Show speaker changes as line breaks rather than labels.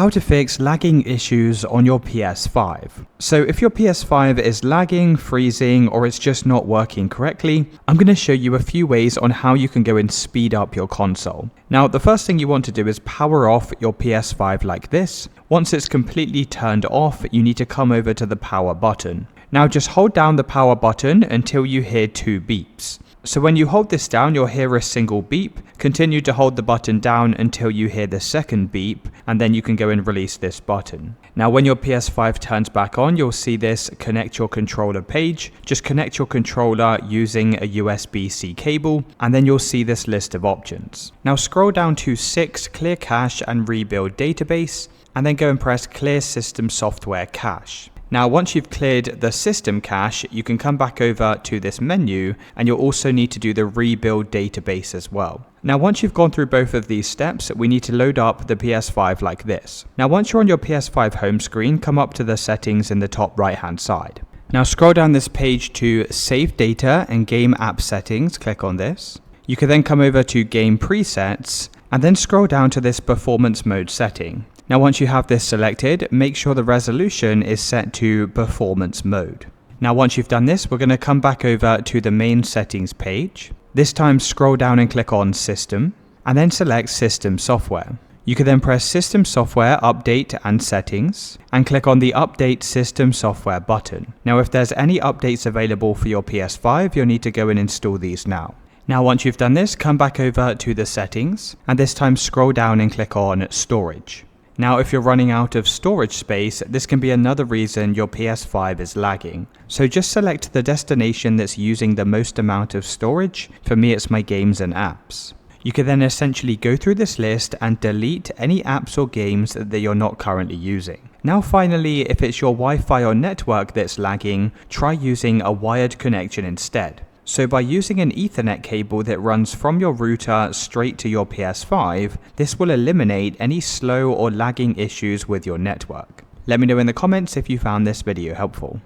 How to fix lagging issues on your PS5. So if your PS5 is lagging, freezing, or it's just not working correctly, I'm going to show you a few ways on how you can go and speed up your console. Now, the first thing you want to do is power off your PS5 like this. Once it's completely turned off, you need to come over to the power button. Now just hold down the power button until you hear 2 beeps. So when you hold this down, you'll hear a single beep. Continue to hold the button down until you hear the second beep, and then you can go and release this button. Now when your PS5 turns back on, you'll see this connect your controller page. Just connect your controller using a USB-C cable, and then you'll see this list of options. Now scroll down to 6, clear cache and rebuild database, and then go and press clear system software cache. Now once you've cleared the system cache, you can come back over to this menu, and you'll also need to do the rebuild database as well. Now once you've gone through both of these steps, we need to load up the PS5 like this. Now once you're on your PS5 home screen, come up to the settings in the top right hand side. Now scroll down this page to save data and game app settings, click on this. You can then come over to game presets and then scroll down to this performance mode setting. Now once you have this selected, make sure the resolution is set to performance mode. Now once you've done this, we're going to come back over to the main settings page. This time scroll down and click on System, and then select System Software. You can then press System Software Update and Settings, and click on the Update System Software button. Now if there's any updates available for your PS5, you'll need to go and install these now. Now once you've done this, come back over to the settings, and this time scroll down and click on Storage. Now if you're running out of storage space, this can be another reason your PS5 is lagging. So just select the destination that's using the most amount of storage. For me, it's my games and apps. You can then essentially go through this list and delete any apps or games that you're not currently using. Now finally, if it's your Wi-Fi or network that's lagging, try using a wired connection instead. So by using an Ethernet cable that runs from your router straight to your PS5, this will eliminate any slow or lagging issues with your network. Let me know in the comments if you found this video helpful.